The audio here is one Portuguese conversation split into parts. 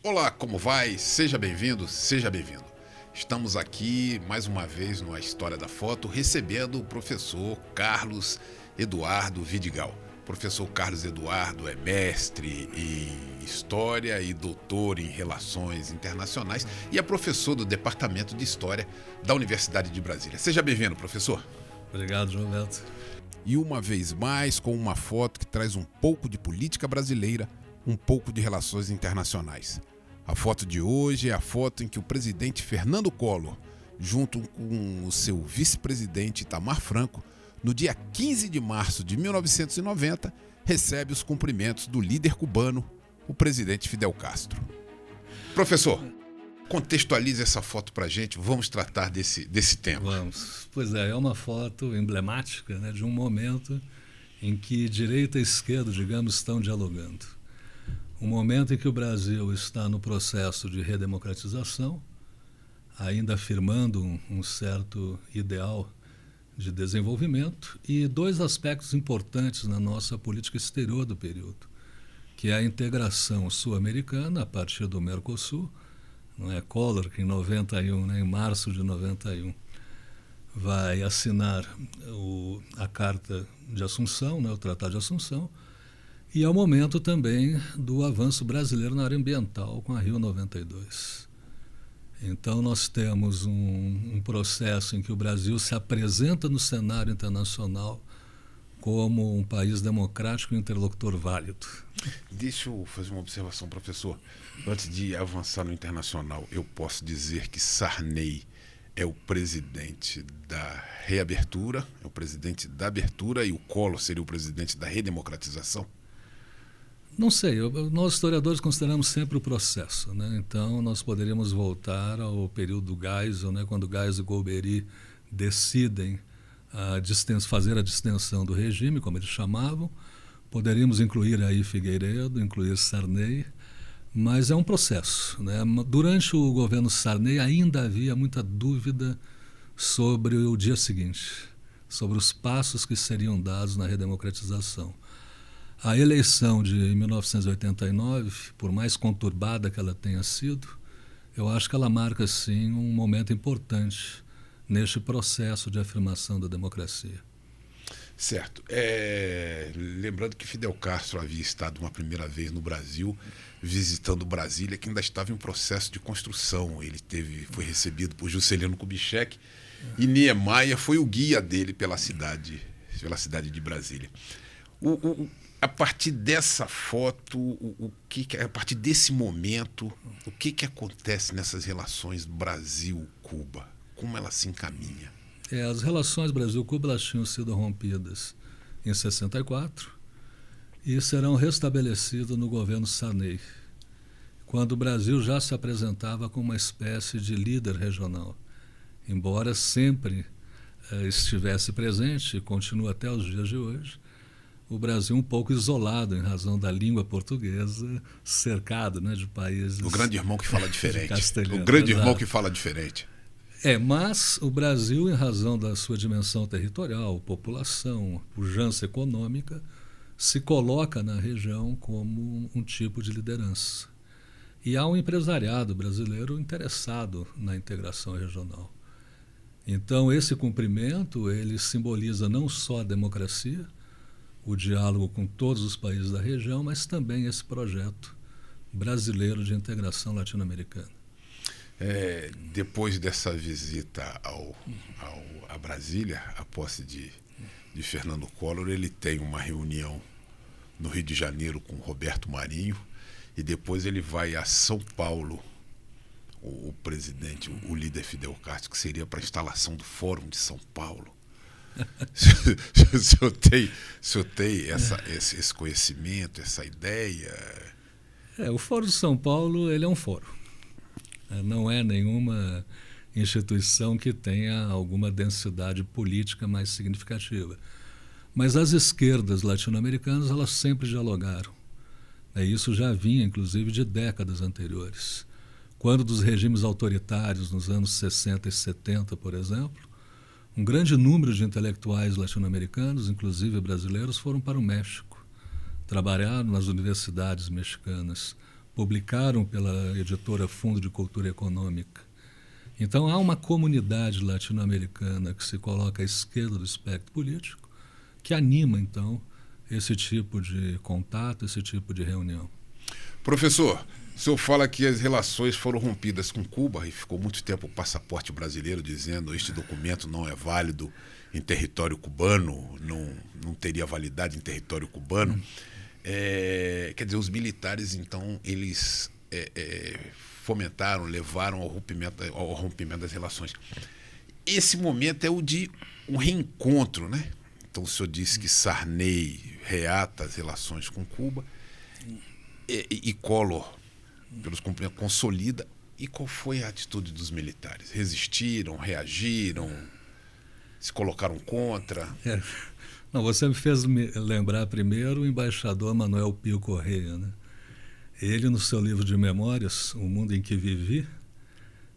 Olá, como vai? Seja bem-vindo, seja bem-vindo. Estamos aqui mais uma vez no A História da Foto, recebendo o professor Carlos Eduardo Vidigal. O professor Carlos Eduardo é mestre em História e doutor em Relações Internacionais e é professor do Departamento de História da Universidade de Brasília. Seja bem-vindo, professor. Obrigado, João Beto. E uma vez mais com uma foto que traz um pouco de política brasileira, um pouco de relações internacionais. A foto de hoje é a foto em que o presidente Fernando Collor, junto com o seu vice-presidente Itamar Franco, no dia 15 de março de 1990, recebe os cumprimentos do líder cubano, o presidente Fidel Castro. Professor, contextualize essa foto para a gente, vamos tratar desse tema. Vamos. Pois é uma foto emblemática, né, de um momento em que direita e esquerda, digamos, estão dialogando. Um momento em que o Brasil está no processo de redemocratização, ainda afirmando um certo ideal de desenvolvimento, e dois aspectos importantes na nossa política exterior do período, que é a integração sul-americana a partir do Mercosul, não é? Collor, que em 91, né, em março de 91, vai assinar a Carta de Assunção, né, o Tratado de Assunção, e é o momento também do avanço brasileiro na área ambiental com a Rio 92. Então nós temos um processo em que o Brasil se apresenta no cenário internacional como um país democrático e interlocutor válido. Deixa eu fazer uma observação, professor. Antes de avançar no internacional, eu posso dizer que Sarney é o presidente da reabertura, é o presidente da abertura, e o Collor seria o presidente da redemocratização? Não sei, nós historiadores consideramos sempre o processo, né? Então nós poderíamos voltar ao período do Geisel, né? Quando Geisel e Golbery decidem fazer a distensão do regime, como eles chamavam. Poderíamos incluir aí Figueiredo, incluir Sarney, mas é um processo, né? Durante o governo Sarney ainda havia muita dúvida sobre o dia seguinte, sobre os passos que seriam dados na redemocratização. A eleição de 1989, por mais conturbada que ela tenha sido, eu acho que ela marca, sim, um momento importante neste processo de afirmação da democracia. Certo. Lembrando que Fidel Castro havia estado uma primeira vez no Brasil, visitando Brasília, que ainda estava em processo de construção. Ele foi recebido por Juscelino Kubitschek e Niemeyer foi o guia dele pela cidade de Brasília. A partir dessa foto, a partir desse momento, o que acontece nessas relações Brasil-Cuba? Como ela se encaminha? As relações Brasil-Cuba tinham sido rompidas em 64 e serão restabelecidas no governo Sarney, quando o Brasil já se apresentava como uma espécie de líder regional, embora sempre estivesse presente, e continua até os dias de hoje, o Brasil um pouco isolado em razão da língua portuguesa, cercado, né, de países... O grande irmão que fala diferente. Castelhano, o grande irmão que fala diferente. Mas o Brasil, em razão da sua dimensão territorial, população, pujança econômica, se coloca na região como um tipo de liderança. E há um empresariado brasileiro interessado na integração regional. Então, esse cumprimento, ele simboliza não só a democracia, o diálogo com todos os países da região, mas também esse projeto brasileiro de integração latino-americana. Depois dessa visita a Brasília, a posse de Fernando Collor, ele tem uma reunião no Rio de Janeiro com Roberto Marinho e depois ele vai a São Paulo, o presidente, o líder Fidel Castro, que seria para a instalação do Fórum de São Paulo. O senhor tem esse conhecimento, essa ideia? O Foro de São Paulo, ele é um foro. Não é nenhuma instituição que tenha alguma densidade política mais significativa. Mas as esquerdas latino-americanas, elas sempre dialogaram. Isso já vinha, inclusive, de décadas anteriores. Quando dos regimes autoritários, nos anos 60 e 70, por exemplo, um grande número de intelectuais latino-americanos, inclusive brasileiros, foram para o México. Trabalharam nas universidades mexicanas, publicaram pela editora Fundo de Cultura Econômica. Então há uma comunidade latino-americana que se coloca à esquerda do espectro político, que anima, então, esse tipo de contato, esse tipo de reunião. Professor, o senhor fala que as relações foram rompidas com Cuba e ficou muito tempo o passaporte brasileiro dizendo este documento não é válido em território cubano, não teria validade em território cubano. Quer dizer, os militares, então, eles fomentaram, levaram ao rompimento das relações. Esse momento é o de um reencontro, né? Então, o senhor disse que Sarney reata as relações com Cuba e Collor, pelos cumprimentos, consolida. E qual foi a atitude dos militares? Resistiram, reagiram, se colocaram contra? Não, você me fez lembrar primeiro o embaixador Manuel Pio Correia, né? Ele, no seu livro de memórias, O Mundo em que Vivi,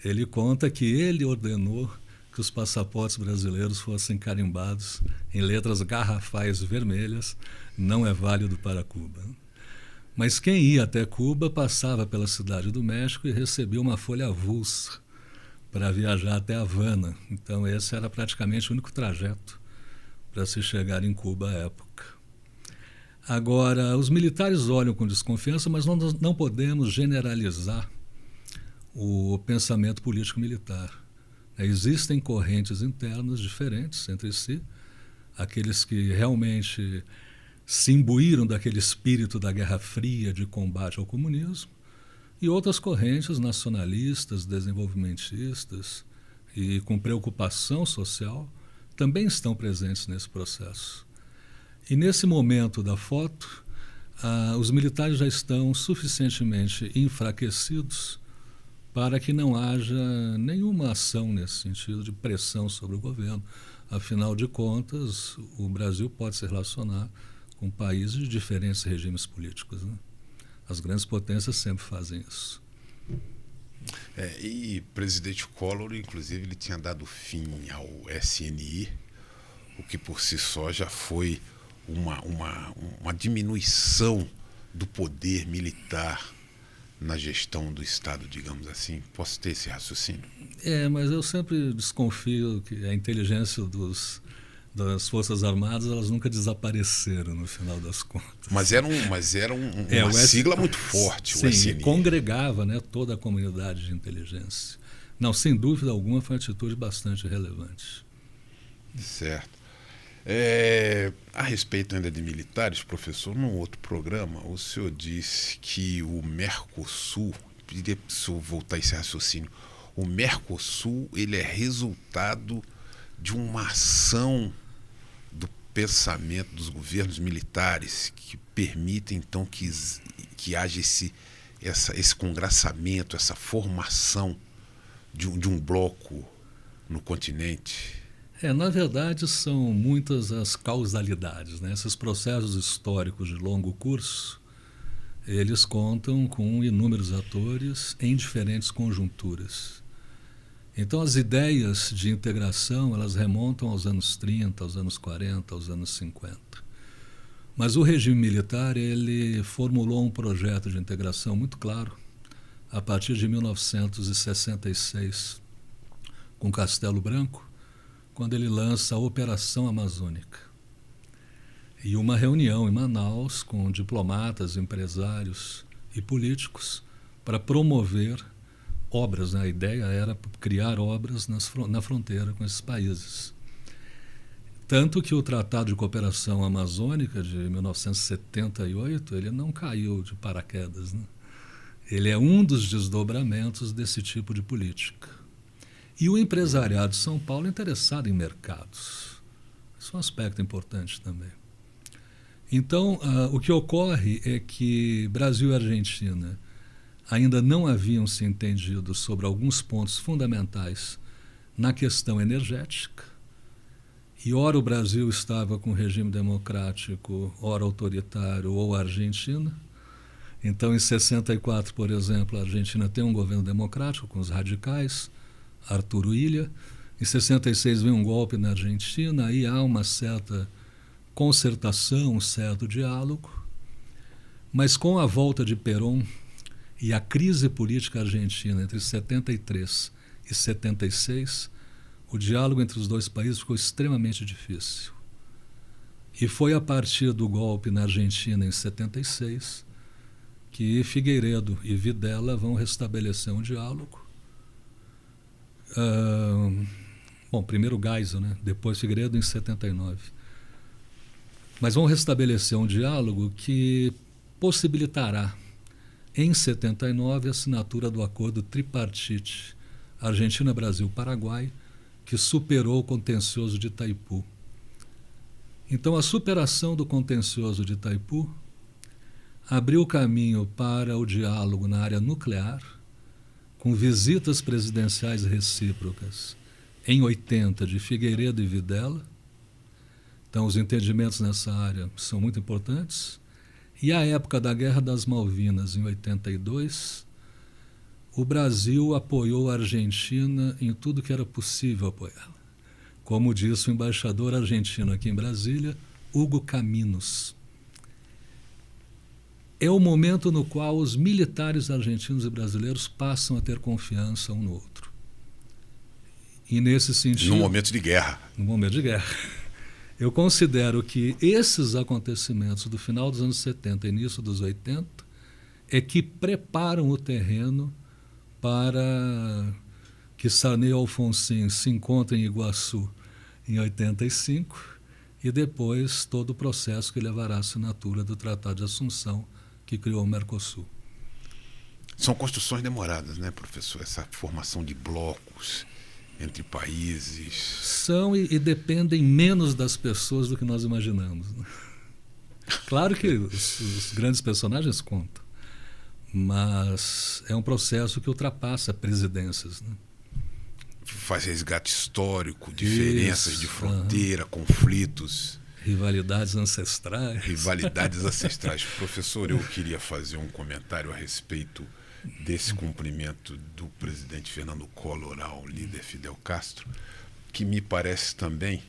ele conta que ele ordenou que os passaportes brasileiros fossem carimbados em letras garrafais vermelhas, não é válido para Cuba. Mas quem ia até Cuba passava pela Cidade do México e recebia uma folha avulsa para viajar até Havana. Então esse era praticamente o único trajeto para se chegar em Cuba à época. Agora, os militares olham com desconfiança, mas não podemos generalizar o pensamento político-militar. Existem correntes internas diferentes entre si, aqueles que realmente se imbuíram daquele espírito da Guerra Fria de combate ao comunismo, e outras correntes nacionalistas, desenvolvimentistas e com preocupação social também estão presentes nesse processo. E nesse momento da foto, os militares já estão suficientemente enfraquecidos para que não haja nenhuma ação nesse sentido de pressão sobre o governo. Afinal de contas, o Brasil pode se relacionar com países de diferentes regimes políticos, né? As grandes potências sempre fazem isso. E o presidente Collor, inclusive, ele tinha dado fim ao SNI, o que por si só já foi uma diminuição do poder militar na gestão do Estado, digamos assim. Posso ter esse raciocínio? Mas eu sempre desconfio que a inteligência das Forças Armadas, elas nunca desapareceram no final das contas. Mas era uma sigla muito forte, sim, o SNI. Congregava, né, toda a comunidade de inteligência. Não, sem dúvida alguma, foi uma atitude bastante relevante. Certo. A respeito ainda de militares, professor, num outro programa, o senhor disse que o Mercosul, queria se eu voltar a esse raciocínio, o Mercosul ele é resultado de uma ação do pensamento dos governos militares que permite então que haja esse congraçamento, essa formação de um bloco no continente. Na verdade, são muitas as causalidades, né? Esses processos históricos de longo curso, eles contam com inúmeros atores em diferentes conjunturas. Então, as ideias de integração, elas remontam aos anos 30, aos anos 40, aos anos 50. Mas o regime militar, ele formulou um projeto de integração muito claro a partir de 1966, com Castelo Branco, quando ele lança a Operação Amazônica. E uma reunião em Manaus com diplomatas, empresários e políticos para promover obras, né? A ideia era criar obras na fronteira com esses países. Tanto que o Tratado de Cooperação Amazônica de 1978, ele não caiu de paraquedas, né? Ele é um dos desdobramentos desse tipo de política. E o empresariado de São Paulo é interessado em mercados. Isso é um aspecto importante também. Então, o que ocorre é que Brasil e Argentina ainda não haviam se entendido sobre alguns pontos fundamentais na questão energética. E ora o Brasil estava com regime democrático, ora autoritário, ou a Argentina. Então, em 64, por exemplo, a Argentina tem um governo democrático com os radicais, Arturo Illia. Em 66 vem um golpe na Argentina, aí há uma certa concertação, um certo diálogo. Mas com a volta de Perón e a crise política argentina entre 73 e 76, o diálogo entre os dois países ficou extremamente difícil. E foi a partir do golpe na Argentina em 76 que Figueiredo e Videla vão restabelecer um diálogo. Bom, primeiro Geisel, né? Depois Figueiredo em 79. Mas vão restabelecer um diálogo que possibilitará, em 79, a assinatura do acordo tripartite Argentina, Brasil, Paraguai, que superou o contencioso de Itaipu. Então, a superação do contencioso de Itaipu abriu caminho para o diálogo na área nuclear, com visitas presidenciais recíprocas em 80 de Figueiredo e Videla. Então, os entendimentos nessa área são muito importantes. E a época da Guerra das Malvinas, em 82, o Brasil apoiou a Argentina em tudo que era possível apoiar. Como disse o embaixador argentino aqui em Brasília, Hugo Caminos. É o momento no qual os militares argentinos e brasileiros passam a ter confiança um no outro. E nesse sentido... No momento de guerra. No momento de guerra. Eu considero que esses acontecimentos do final dos anos 70 e início dos 80 é que preparam o terreno para que Sarney e Alfonsín se encontrem em Iguaçu em 85 e depois todo o processo que levará à assinatura do Tratado de Assunção que criou o Mercosul. São construções demoradas, né, professor? Essa formação de blocos entre países. São e dependem menos das pessoas do que nós imaginamos, né? Claro que os grandes personagens contam, mas é um processo que ultrapassa presidências, né? Faz resgate histórico, diferenças de fronteira, conflitos. Rivalidades ancestrais. Rivalidades ancestrais. Professor, eu queria fazer um comentário a respeito desse cumprimento do presidente Fernando Collor ao líder Fidel Castro, que me parece também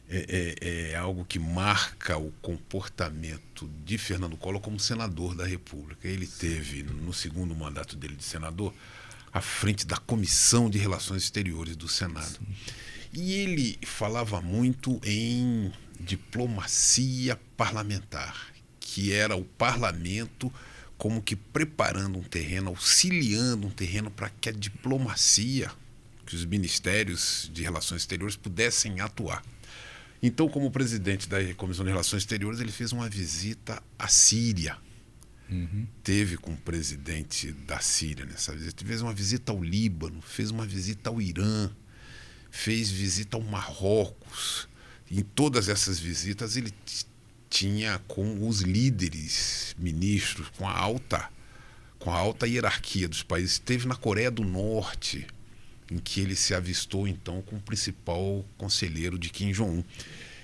é algo que marca o comportamento de Fernando Collor como senador da República. Ele teve, no segundo mandato dele de senador, à frente da Comissão de Relações Exteriores do Senado. Sim. E ele falava muito em diplomacia parlamentar, que era o parlamento como que preparando um terreno, auxiliando um terreno para que a diplomacia, que os ministérios de Relações Exteriores pudessem atuar. Então, como presidente da Comissão de Relações Exteriores, ele fez uma visita à Síria. Teve com o presidente da Síria nessa visita, fez uma visita ao Líbano, fez uma visita ao Irã, fez visita ao Marrocos. Em todas essas visitas ele tinha com os líderes, ministros, com a alta hierarquia dos países. Esteve na Coreia do Norte, em que ele se avistou então com o principal conselheiro de Kim Jong-un.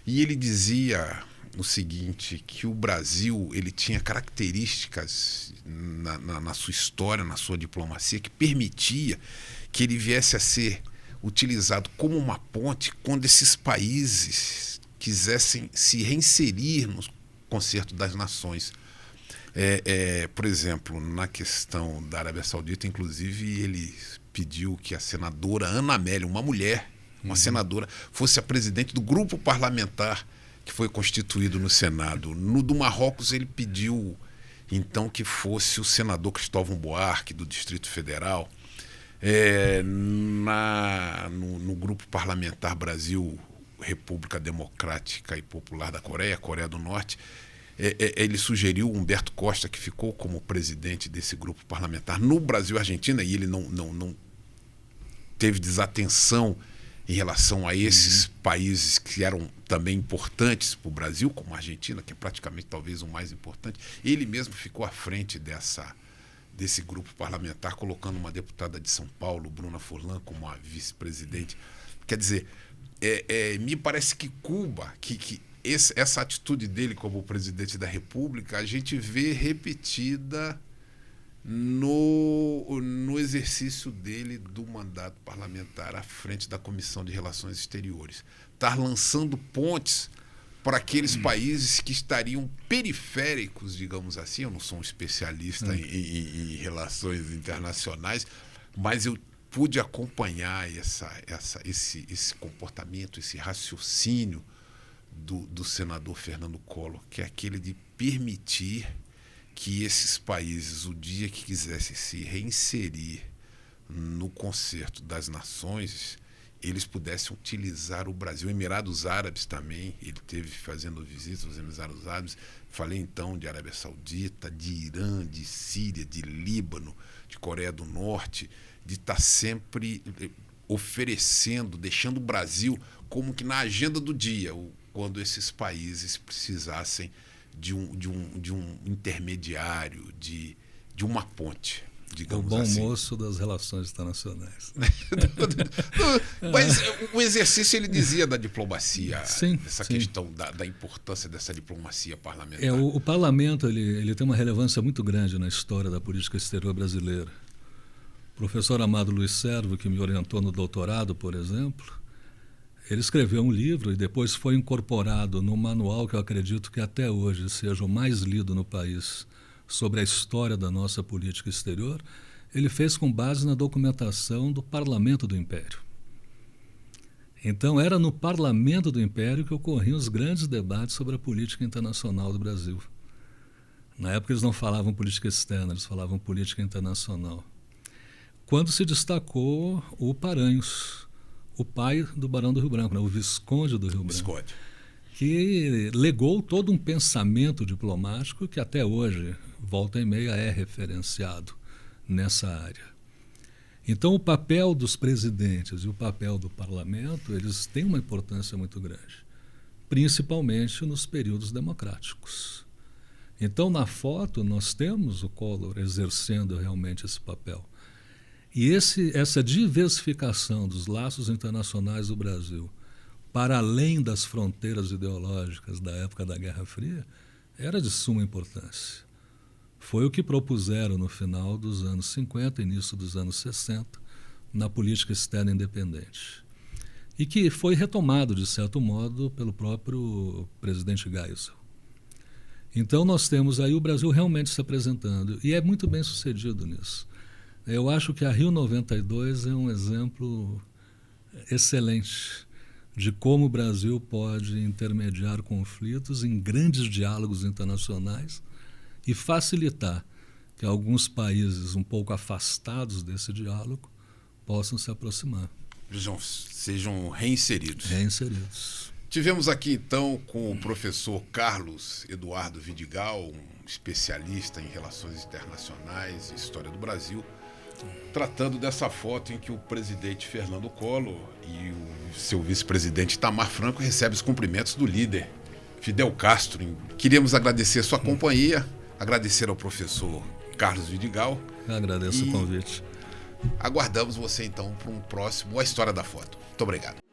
E ele dizia o seguinte, que o Brasil ele tinha características na sua história, na sua diplomacia, que permitia que ele viesse a ser utilizado como uma ponte quando esses países quisessem se reinserir no concerto das nações. Por exemplo, na questão da Arábia Saudita, inclusive, ele pediu que a senadora Ana Amélia, uma mulher, uma senadora, fosse a presidente do grupo parlamentar que foi constituído no Senado. No do Marrocos, ele pediu, então, que fosse o senador Cristóvão Buarque, do Distrito Federal. No grupo parlamentar Brasil, República Democrática e Popular da Coreia, Coreia do Norte, ele sugeriu Humberto Costa, que ficou como presidente desse grupo parlamentar no Brasil e Argentina, e ele não teve desatenção em relação a esses países que eram também importantes para o Brasil, como a Argentina, que é praticamente talvez o mais importante. Ele mesmo ficou à frente desse grupo parlamentar, colocando uma deputada de São Paulo, Bruna Furlan, como a vice-presidente. Quer dizer, me parece que Cuba, essa atitude dele como presidente da República, a gente vê repetida no exercício dele do mandato parlamentar à frente da Comissão de Relações Exteriores. Está lançando pontes para aqueles países que estariam periféricos, digamos assim. Eu não sou um especialista em relações internacionais, mas eu pude acompanhar esse comportamento, esse raciocínio do senador Fernando Collor, que é aquele de permitir que esses países, o dia que quisessem se reinserir no concerto das nações, eles pudessem utilizar o Brasil. Emirados Árabes também, ele teve fazendo visitas aos Emirados Árabes. Falei então de Arábia Saudita, de Irã, de Síria, de Líbano, de Coreia do Norte, de estar sempre oferecendo, deixando o Brasil como que na agenda do dia, quando esses países precisassem de um intermediário, de uma ponte, digamos assim. O bom assim. moço das relações internacionais. Mas o exercício, ele dizia da diplomacia, sim, essa sim. questão da importância dessa diplomacia parlamentar. O parlamento ele tem uma relevância muito grande na história da política exterior brasileira. O professor Amado Luiz Servo, que me orientou no doutorado, por exemplo, ele escreveu um livro e depois foi incorporado no manual que eu acredito que até hoje seja o mais lido no país sobre a história da nossa política exterior. Ele fez com base na documentação do Parlamento do Império. Então era no Parlamento do Império que ocorriam os grandes debates sobre a política internacional do Brasil. Na época eles não falavam política externa, eles falavam política internacional. Quando se destacou o Paranhos, o pai do Barão do Rio Branco, o Visconde do Rio Branco, que legou todo um pensamento diplomático que até hoje, volta e meia, é referenciado nessa área. Então o papel dos presidentes e o papel do parlamento, eles têm uma importância muito grande, principalmente nos períodos democráticos. Então na foto nós temos o Collor exercendo realmente esse papel. E essa diversificação dos laços internacionais do Brasil para além das fronteiras ideológicas da época da Guerra Fria era de suma importância. Foi o que propuseram no final dos anos 50, início dos anos 60, na política externa independente. E que foi retomado, de certo modo, pelo próprio presidente Geisel. Então nós temos aí o Brasil realmente se apresentando, e é muito bem sucedido nisso. Eu acho que a Rio 92 é um exemplo excelente de como o Brasil pode intermediar conflitos em grandes diálogos internacionais e facilitar que alguns países um pouco afastados desse diálogo possam se aproximar. Sejam reinseridos. Reinseridos. Tivemos aqui, então, com o professor Carlos Eduardo Vidigal, um especialista em relações internacionais e história do Brasil, tratando dessa foto em que o presidente Fernando Collor e o seu vice-presidente Itamar Franco recebem os cumprimentos do líder Fidel Castro. Queríamos agradecer a sua companhia, agradecer ao professor Carlos Vidigal. Eu agradeço o convite. Aguardamos você, então, para um próximo A História da Foto. Muito obrigado.